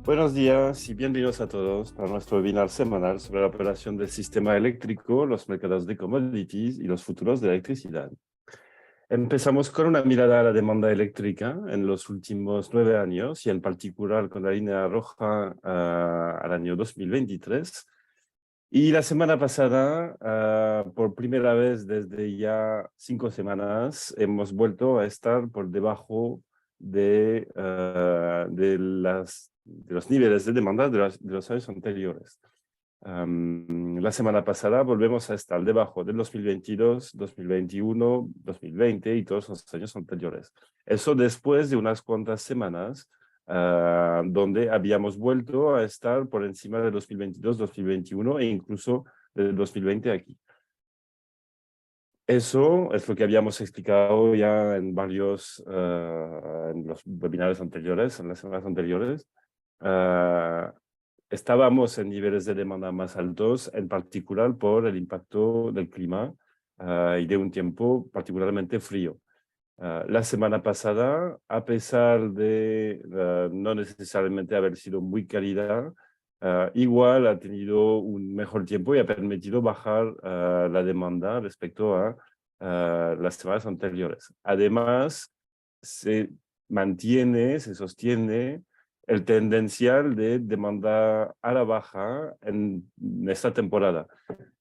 Buenos días y bienvenidos a todos a nuestro webinar semanal sobre la operación del sistema eléctrico, los mercados de commodities y los futuros de electricidad. Empezamos con una mirada a la demanda eléctrica en los últimos 9 años y en particular con la línea roja al año 2023. Y la semana pasada, por primera vez desde ya 5 semanas, hemos vuelto a estar por debajo de los niveles de demanda de los años anteriores. La semana pasada volvemos a estar debajo del 2022, 2021, 2020 y todos los años anteriores. Eso después de unas cuantas semanas donde habíamos vuelto a estar por encima de 2022, 2021 e incluso del 2020 aquí. Eso es lo que habíamos explicado ya en en los webinars anteriores, en las semanas anteriores. Estábamos en niveles de demanda más altos, en particular por el impacto del clima y de un tiempo particularmente frío. La semana pasada, a pesar de no necesariamente haber sido muy cálida, igual ha tenido un mejor tiempo y ha permitido bajar la demanda respecto a las semanas anteriores. Además, se se sostiene el tendencial de demanda a la baja en esta temporada.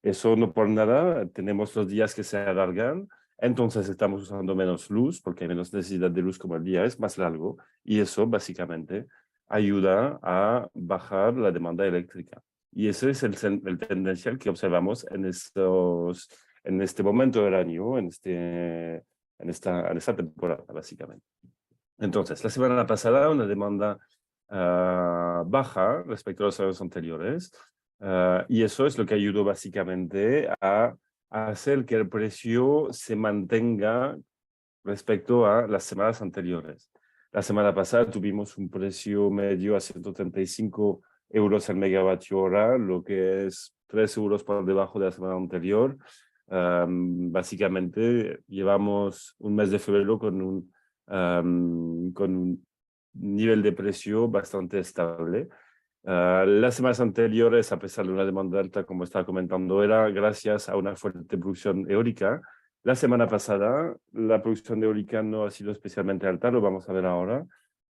Eso no por nada, tenemos los días que se alargan, entonces estamos usando menos luz porque hay menos necesidad de luz como el día es más largo y eso básicamente ayuda a bajar la demanda eléctrica. Y ese es el tendencial que observamos en este momento del año, en esta temporada básicamente. Entonces, la semana pasada una demanda baja respecto a los años anteriores y eso es lo que ayudó básicamente a hacer que el precio se mantenga respecto a las semanas anteriores. La semana pasada tuvimos un precio medio a 135 euros el megavatio hora, lo que es 3 euros por debajo de la semana anterior. Básicamente llevamos un mes de febrero con un nivel de precio bastante estable. Las semanas anteriores, a pesar de una demanda alta, como estaba comentando, era gracias a una fuerte producción eólica. La semana pasada, la producción eólica no ha sido especialmente alta, lo vamos a ver ahora.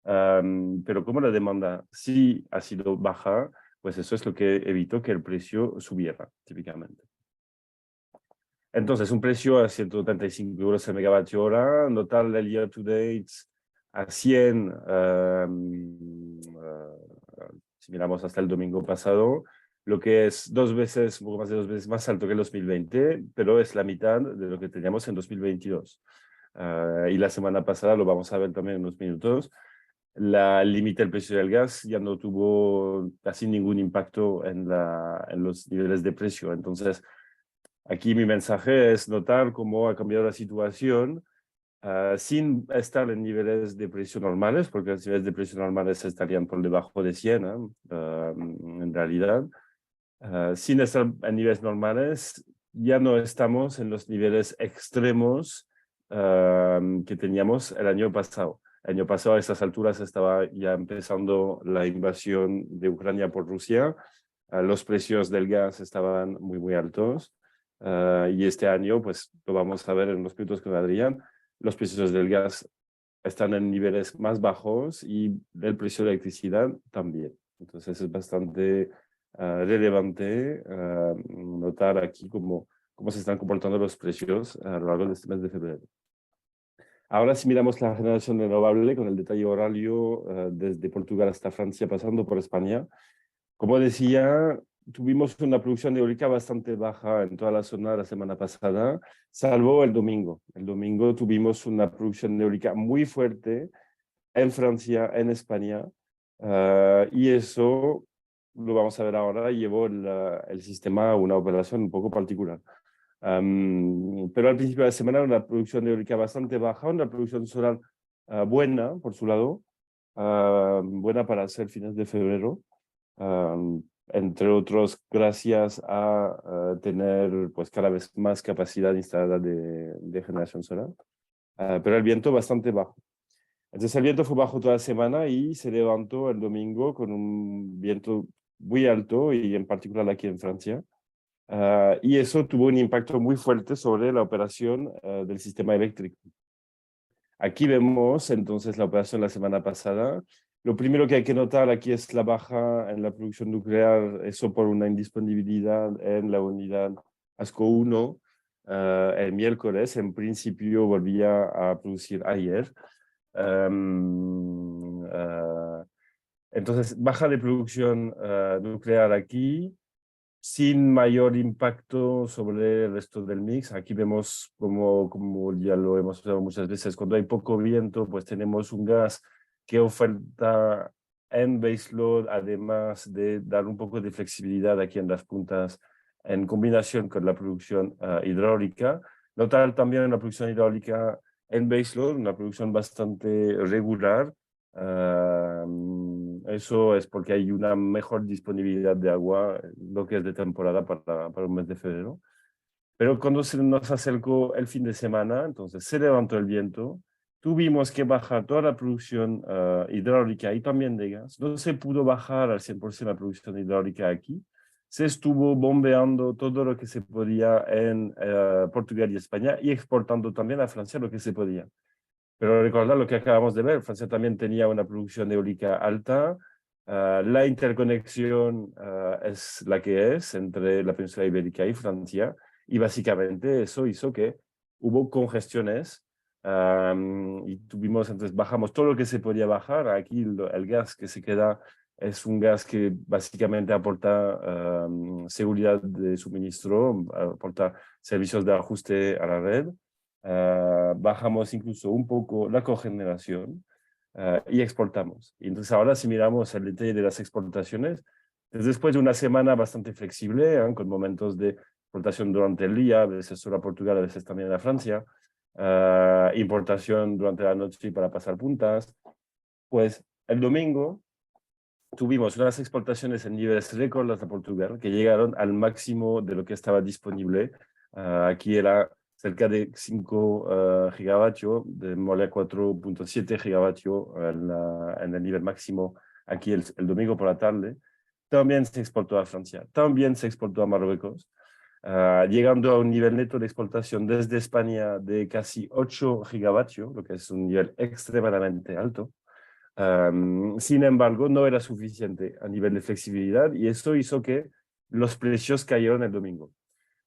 Pero como la demanda sí ha sido baja, pues eso es lo que evitó que el precio subiera, típicamente. Entonces, un precio a 135 euros el megavatio hora, notar el year to date a 100, si miramos hasta el domingo pasado, lo que es un poco más de 2 veces más alto que el 2020, pero es la mitad de lo que teníamos en 2022. Y la semana pasada, lo vamos a ver también en unos minutos, el límite del precio del gas ya no tuvo casi ningún impacto en los niveles de precio. Entonces, aquí mi mensaje es notar cómo ha cambiado la situación sin estar en niveles de precio normales, porque los niveles de precio normales estarían por debajo de 100, en realidad. Sin estar en niveles normales, ya no estamos en los niveles extremos que teníamos el año pasado. El año pasado a estas alturas estaba ya empezando la invasión de Ucrania por Rusia. Los precios del gas estaban muy, muy altos. Y este año, pues lo vamos a ver en los minutos con Adrián, los precios del gas están en niveles más bajos y el precio de electricidad también. Entonces es bastante relevante notar aquí cómo se están comportando los precios a lo largo de este mes de febrero. Ahora si miramos la generación renovable con el detalle horario desde Portugal hasta Francia pasando por España, como decía, tuvimos una producción eólica bastante baja en toda la zona la semana pasada, salvo el domingo. El domingo tuvimos una producción eólica muy fuerte en Francia, en España, y eso, lo vamos a ver ahora, llevó el sistema a una operación un poco particular. Pero al principio de la semana una producción eólica bastante baja, una producción solar buena, por su lado, buena para hacer fines de febrero, entre otros gracias a tener pues cada vez más capacidad instalada de generación solar, pero el viento bastante bajo. Entonces el viento fue bajo toda la semana y se levantó el domingo con un viento muy alto y en particular aquí en Francia. Y eso tuvo un impacto muy fuerte sobre la operación del sistema eléctrico. Aquí vemos entonces la operación la semana pasada. Lo primero que hay que notar aquí es la baja en la producción nuclear, eso por una indisponibilidad en la unidad ASCO 1 el miércoles. En principio volvía a producir ayer. Entonces, baja de producción nuclear aquí, sin mayor impacto sobre el resto del mix. Aquí vemos, como ya lo hemos observado muchas veces, cuando hay poco viento, pues tenemos un gas que oferta en baseload, además de dar un poco de flexibilidad aquí en las puntas, en combinación con la producción hidráulica. Notar también la producción hidráulica en baseload, una producción bastante regular. Eso es porque hay una mejor disponibilidad de agua, lo que es de temporada para el mes de febrero. Pero cuando se nos acercó el fin de semana, entonces se levantó el viento, tuvimos que bajar toda la producción hidráulica y también de gas. No se pudo bajar al 100% la producción hidráulica aquí. Se estuvo bombeando todo lo que se podía en Portugal y España y exportando también a Francia lo que se podía. Pero recordar lo que acabamos de ver, Francia también tenía una producción eólica alta. La interconexión es la que es entre la península ibérica y Francia, y básicamente eso hizo que hubo congestiones y tuvimos, entonces bajamos todo lo que se podía bajar. Aquí el gas que se queda es un gas que básicamente aporta seguridad de suministro, aporta servicios de ajuste a la red. Bajamos incluso un poco la cogeneración y exportamos. Y entonces ahora si miramos el detalle de las exportaciones, después de una semana bastante flexible, con momentos de exportación durante el día, a veces solo a Portugal, a veces también a Francia, importación durante la noche para pasar puntas, pues el domingo tuvimos unas exportaciones en niveles récord a Portugal que llegaron al máximo de lo que estaba disponible. Aquí era cerca de 5 gigavatios, de mole 4.7 gigavatios en el nivel máximo aquí el domingo por la tarde. También se exportó a Francia, también se exportó a Marruecos, llegando a un nivel neto de exportación desde España de casi 8 gigavatios, lo que es un nivel extremadamente alto. Sin embargo, no era suficiente a nivel de flexibilidad y eso hizo que los precios cayeron el domingo.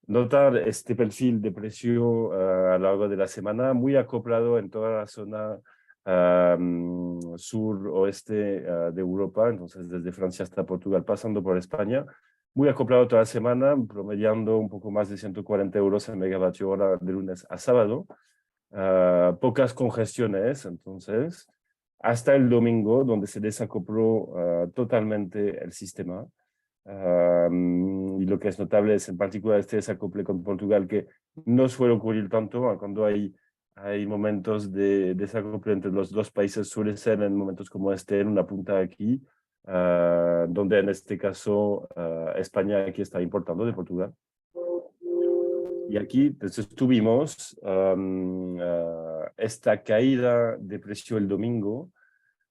Notar este perfil de precio a lo largo de la semana, muy acoplado en toda la zona sur-oeste de Europa, entonces desde Francia hasta Portugal, pasando por España, muy acoplado toda la semana, promediando un poco más de 140 euros el megavatio hora de lunes a sábado. Pocas congestiones, entonces, hasta el domingo, donde se desacopló totalmente el sistema. Y lo que es notable es en particular este desacople con Portugal, que no suele ocurrir tanto cuando hay momentos de desacople entre los dos países, suele ser en momentos como este, en una punta aquí, donde en este caso España aquí está importando de Portugal. Y aquí entonces, tuvimos esta caída de precio el domingo.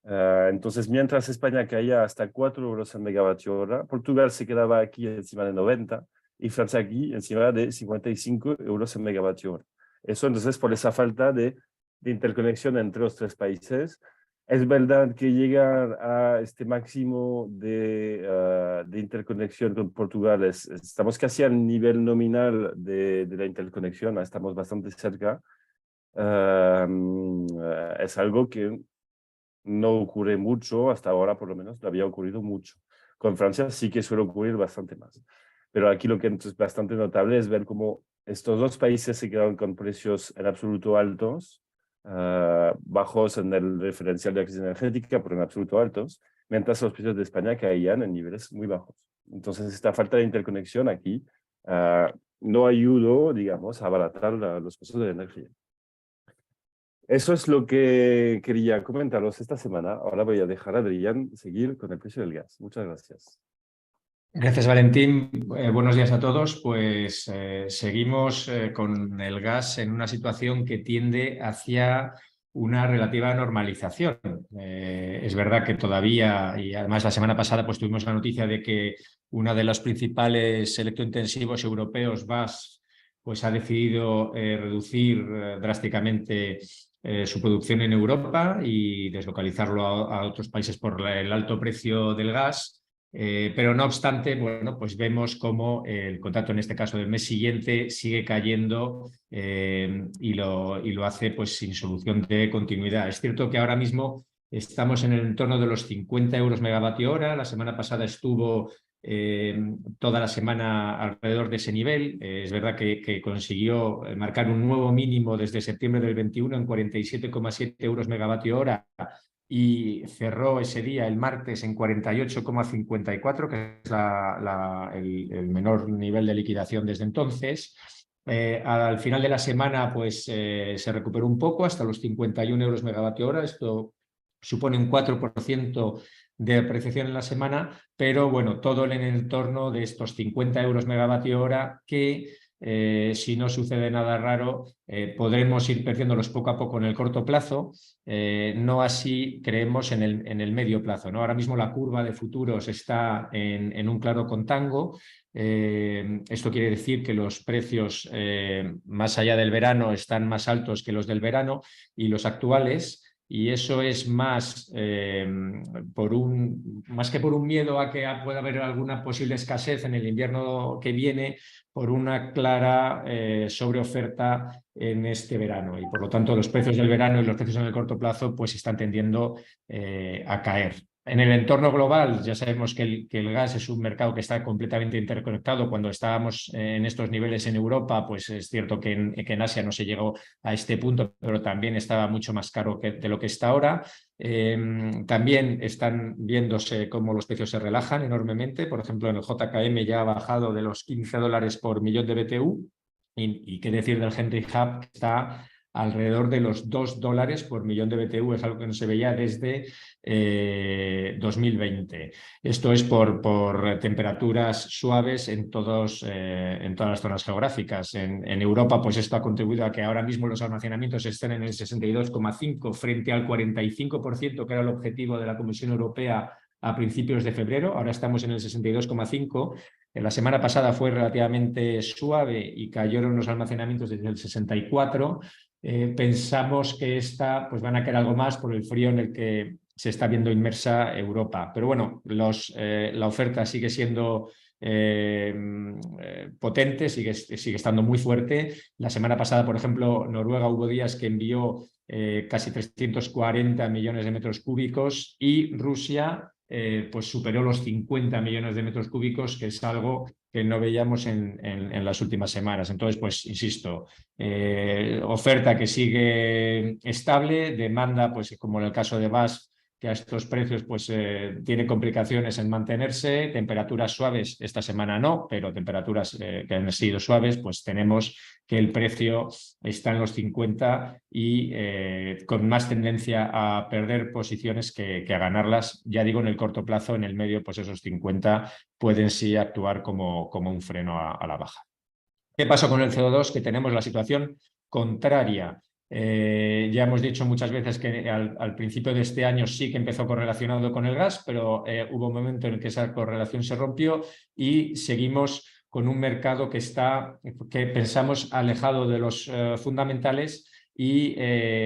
Entonces, mientras España caía hasta 4 euros el megavatio hora, Portugal se quedaba aquí encima de 90 y Francia aquí encima de 55 euros el megavatio hora. Eso entonces por esa falta de interconexión entre los tres países. Es verdad que llegar a este máximo de interconexión con Portugal, estamos casi al nivel nominal de la interconexión, estamos bastante cerca. Es algo que no ocurre mucho, hasta ahora por lo menos no había ocurrido mucho. Con Francia sí que suele ocurrir bastante más. Pero aquí lo que es bastante notable es ver cómo estos dos países se quedaron con precios en absoluto altos, bajos en el referencial de la crisis energética, pero en absoluto altos, mientras los precios de España caían en niveles muy bajos. Entonces, esta falta de interconexión aquí no ayudó, digamos, a abaratar los costos de la energía. Eso es lo que quería comentaros esta semana. Ahora voy a dejar a Adrián seguir con el precio del gas. Muchas gracias. Gracias, Valentín. Buenos días a todos. Pues seguimos con el gas en una situación que tiende hacia una relativa normalización. Es verdad que todavía, y además la semana pasada pues tuvimos la noticia de que una de los principales electrointensivos europeos, BASF, pues ha decidido reducir drásticamente su producción en Europa y deslocalizarlo a otros países por el alto precio del gas. Pero no obstante, bueno, pues vemos cómo el contrato, en este caso del mes siguiente, sigue cayendo y lo hace pues sin solución de continuidad. Es cierto que ahora mismo estamos en el entorno de los 50 euros megavatio hora. La semana pasada estuvo toda la semana alrededor de ese nivel. Es verdad que consiguió marcar un nuevo mínimo desde septiembre del 21 en 47,7 euros megavatio hora y cerró ese día, el martes, en 48,54, que es el menor nivel de liquidación desde entonces. Al final de la semana pues se recuperó un poco hasta los 51 euros megavatio hora. Esto supone un 4% de apreciación en la semana, pero bueno, todo en el entorno de estos 50 euros megavatio hora que si no sucede nada raro, podremos ir perdiéndolos poco a poco en el corto plazo, no así creemos en el medio plazo, ¿no? Ahora mismo la curva de futuros está en un claro contango. Esto quiere decir que los precios más allá del verano están más altos que los del verano y los actuales. Y eso es más, más que por un miedo a que pueda haber alguna posible escasez en el invierno que viene, por una clara sobreoferta en este verano. Y por lo tanto, los precios del verano y los precios en el corto plazo pues están tendiendo a caer. En el entorno global ya sabemos que el gas es un mercado que está completamente interconectado. Cuando estábamos en estos niveles en Europa, pues es cierto que en Asia no se llegó a este punto, pero también estaba mucho más caro de lo que está ahora. También están viéndose cómo los precios se relajan enormemente. Por ejemplo, en el JKM ya ha bajado de los $15 por millón de BTU. Y qué decir del Henry Hub, que está alrededor de los $2 por millón de BTU. Es algo que no se veía desde 2020. Esto es por temperaturas suaves en todas las zonas geográficas. En Europa, pues esto ha contribuido a que ahora mismo los almacenamientos estén en el 62,5 frente al 45%, que era el objetivo de la Comisión Europea a principios de febrero. Ahora estamos en el 62,5. La semana pasada fue relativamente suave y cayeron los almacenamientos desde el 64. Pensamos que pues van a caer algo más por el frío en el que se está viendo inmersa Europa. Pero bueno, la oferta sigue siendo potente, sigue estando muy fuerte. La semana pasada, por ejemplo, Noruega hubo días que envió casi 340 millones de metros cúbicos y Rusia pues superó los 50 millones de metros cúbicos, que es algo que no veíamos en las últimas semanas. Entonces, pues insisto, oferta que sigue estable, demanda, pues como en el caso de BASF, que a estos precios pues tiene complicaciones en mantenerse. Temperaturas suaves esta semana no, pero temperaturas que han sido suaves, pues tenemos que el precio está en los 50 y con más tendencia a perder posiciones que a ganarlas. Ya digo, en el corto plazo, en el medio, pues esos 50 pueden sí actuar como un freno a la baja. ¿Qué pasó con el CO2? Que tenemos la situación contraria. Ya hemos dicho muchas veces que al principio de este año sí que empezó correlacionado con el gas, pero hubo un momento en el que esa correlación se rompió y seguimos con un mercado que pensamos alejado de los fundamentales. Y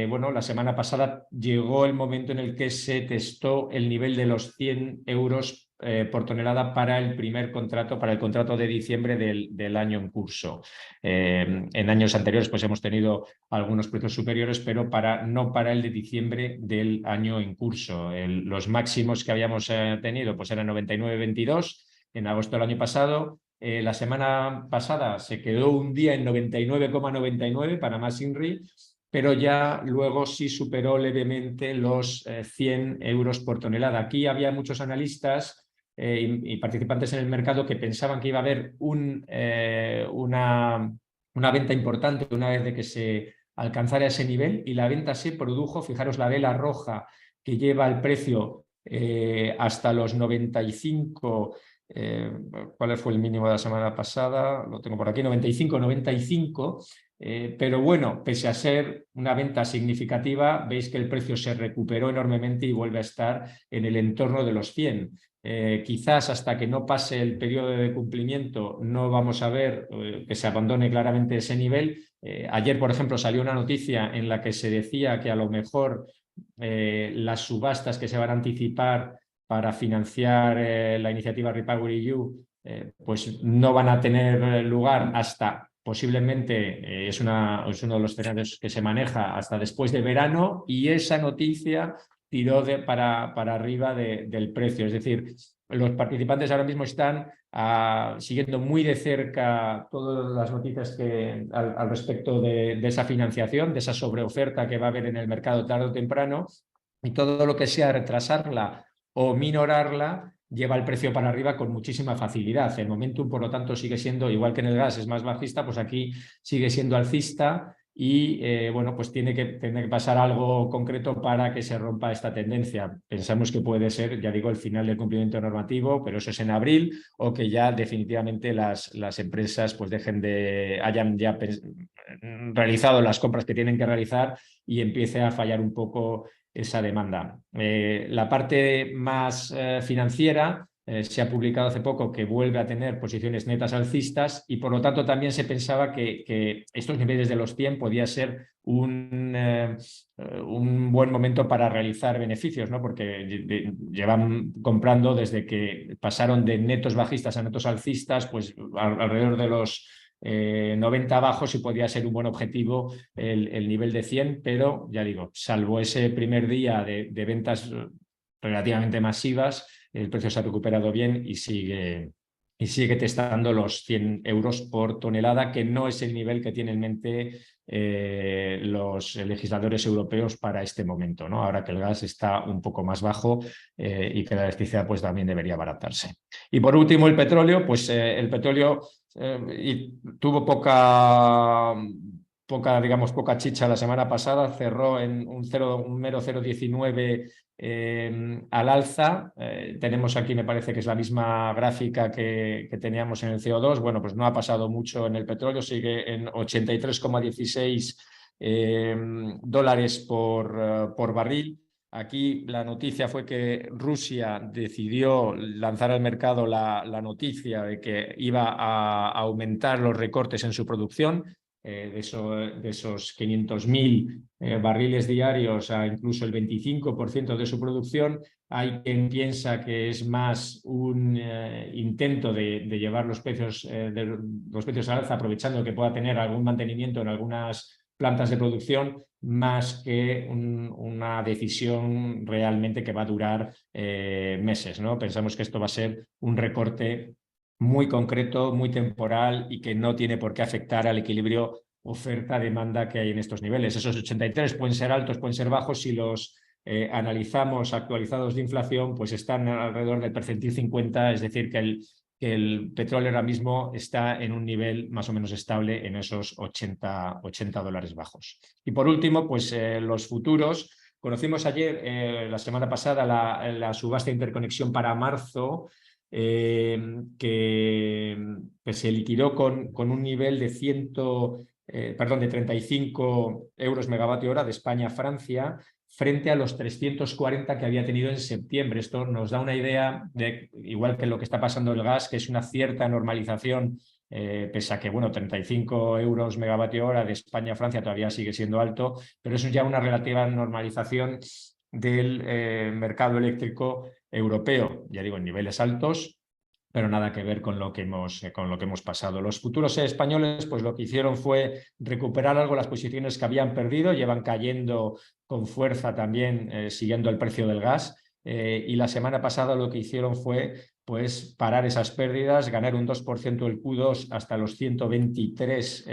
bueno, la semana pasada llegó el momento en el que se testó el nivel de los 100 euros por tonelada para el primer contrato, para el contrato de diciembre del año en curso. En años anteriores pues hemos tenido algunos precios superiores, pero no para el de diciembre del año en curso. Los máximos que habíamos tenido pues eran 99,22 en agosto del año pasado. La semana pasada se quedó un día en 99,99 para más INRI, pero ya luego sí superó levemente los 100 euros por tonelada. Aquí había muchos analistas y participantes en el mercado que pensaban que iba a haber una venta importante una vez de que se alcanzara ese nivel, y la venta se produjo. Fijaros la vela roja que lleva el precio hasta los 95. ¿Cuál fue el mínimo de la semana pasada? Lo tengo por aquí, 95. Pero bueno, pese a ser una venta significativa, veis que el precio se recuperó enormemente y vuelve a estar en el entorno de los 100. Quizás hasta que no pase el periodo de cumplimiento no vamos a ver que se abandone claramente ese nivel. Ayer, por ejemplo, salió una noticia en la que se decía que a lo mejor las subastas que se van a anticipar para financiar la iniciativa REPowerEU pues no van a tener lugar hasta posiblemente, es uno de los escenarios que se maneja hasta después de verano, y esa noticia tiró para arriba del precio. Es decir, los participantes ahora mismo están siguiendo muy de cerca todas las noticias al respecto de esa financiación, de esa sobreoferta que va a haber en el mercado tarde o temprano, y todo lo que sea retrasarla o minorarla lleva el precio para arriba con muchísima facilidad. El momentum, por lo tanto, sigue siendo, igual que en el gas es más bajista, pues aquí sigue siendo alcista y bueno, pues tiene que pasar algo concreto para que se rompa esta tendencia. Pensamos que puede ser, ya digo, el final del cumplimiento normativo, pero eso es en abril, o que ya definitivamente las empresas pues hayan ya realizado las compras que tienen que realizar y empiece a fallar un poco esa demanda. La parte más financiera se ha publicado hace poco que vuelve a tener posiciones netas alcistas, y por lo tanto también se pensaba que estos niveles de los 100 podía ser un buen momento para realizar beneficios, ¿no? Porque llevan comprando desde que pasaron de netos bajistas a netos alcistas, pues alrededor de los 90 bajos, y podía ser un buen objetivo el nivel de 100, pero ya digo, salvo ese primer día de ventas relativamente masivas, el precio se ha recuperado bien y sigue testando los 100 euros por tonelada, que no es el nivel que tienen en mente los legisladores europeos para este momento, ¿no? Ahora que el gas está un poco más bajo y que la electricidad pues también debería abaratarse. Y por último, el petróleo, pues el petróleo tuvo poca chicha la semana pasada, cerró en un mero 0,19 al alza. Tenemos aquí, me parece que es la misma gráfica que teníamos en el CO2. Bueno, pues no ha pasado mucho en el petróleo, sigue en 83,16 dólares por barril. Aquí la noticia fue que Rusia decidió lanzar al mercado la noticia de que iba a aumentar los recortes en su producción. De esos 500.000 barriles diarios a incluso el 25% de su producción. Hay quien piensa que es más un intento de llevar los precios al alza, aprovechando que pueda tener algún mantenimiento en algunas plantas de producción, más que una decisión realmente que va a durar meses, ¿no? Pensamos que esto va a ser un recorte muy concreto, muy temporal, y que no tiene por qué afectar al equilibrio oferta-demanda que hay en estos niveles. Esos 83 pueden ser altos, pueden ser bajos. Si los analizamos actualizados de inflación, pues están alrededor del percentil 50, es decir, que el petróleo ahora mismo está en un nivel más o menos estable en esos 80 dólares bajos. Y por último, pues los futuros. Conocimos ayer, la semana pasada, la subasta de interconexión para marzo, que se liquidó con un nivel de 35 euros megavatio hora de España a Francia, frente a los 340 que había tenido en septiembre. Esto nos da una idea de, igual que lo que está pasando el gas, que es una cierta normalización, pese a que, bueno, 35 euros megavatio hora de España a Francia todavía sigue siendo alto, pero eso es ya una relativa normalización del mercado eléctrico europeo, ya digo, en niveles altos, pero nada que ver con lo que hemos pasado. Los futuros españoles, pues lo que hicieron fue recuperar algo las posiciones que habían perdido, llevan cayendo con fuerza también siguiendo el precio del gas, y la semana pasada lo que hicieron fue pues parar esas pérdidas, ganar un 2% el Q2 hasta los 123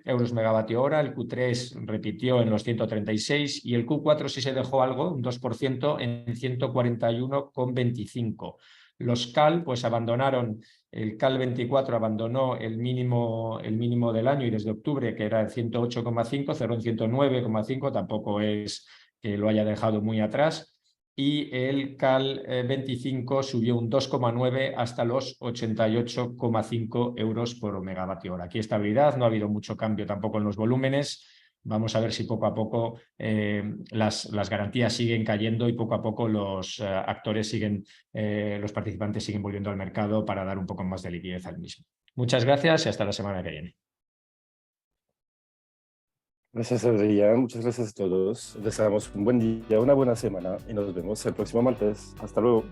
euros megavatio hora, el Q3 repitió en los 136 y el Q4 sí se dejó algo, un 2% en 141,25. Los CAL pues abandonaron, el CAL 24 abandonó el mínimo del año y desde octubre, que era el 108,5, cerró en 109,5, tampoco es que lo haya dejado muy atrás. y el CAL 25 subió un 2,9 hasta los 88,5 euros por megavatio hora. Aquí estabilidad, no ha habido mucho cambio tampoco en los volúmenes. Vamos a ver si poco a poco las garantías siguen cayendo y poco a poco los actores siguen, los participantes siguen volviendo al mercado para dar un poco más de liquidez al mismo. Muchas gracias y hasta la semana que viene. Gracias, Adrián. Muchas gracias a todos. Deseamos un buen día, una buena semana y nos vemos el próximo martes. Hasta luego.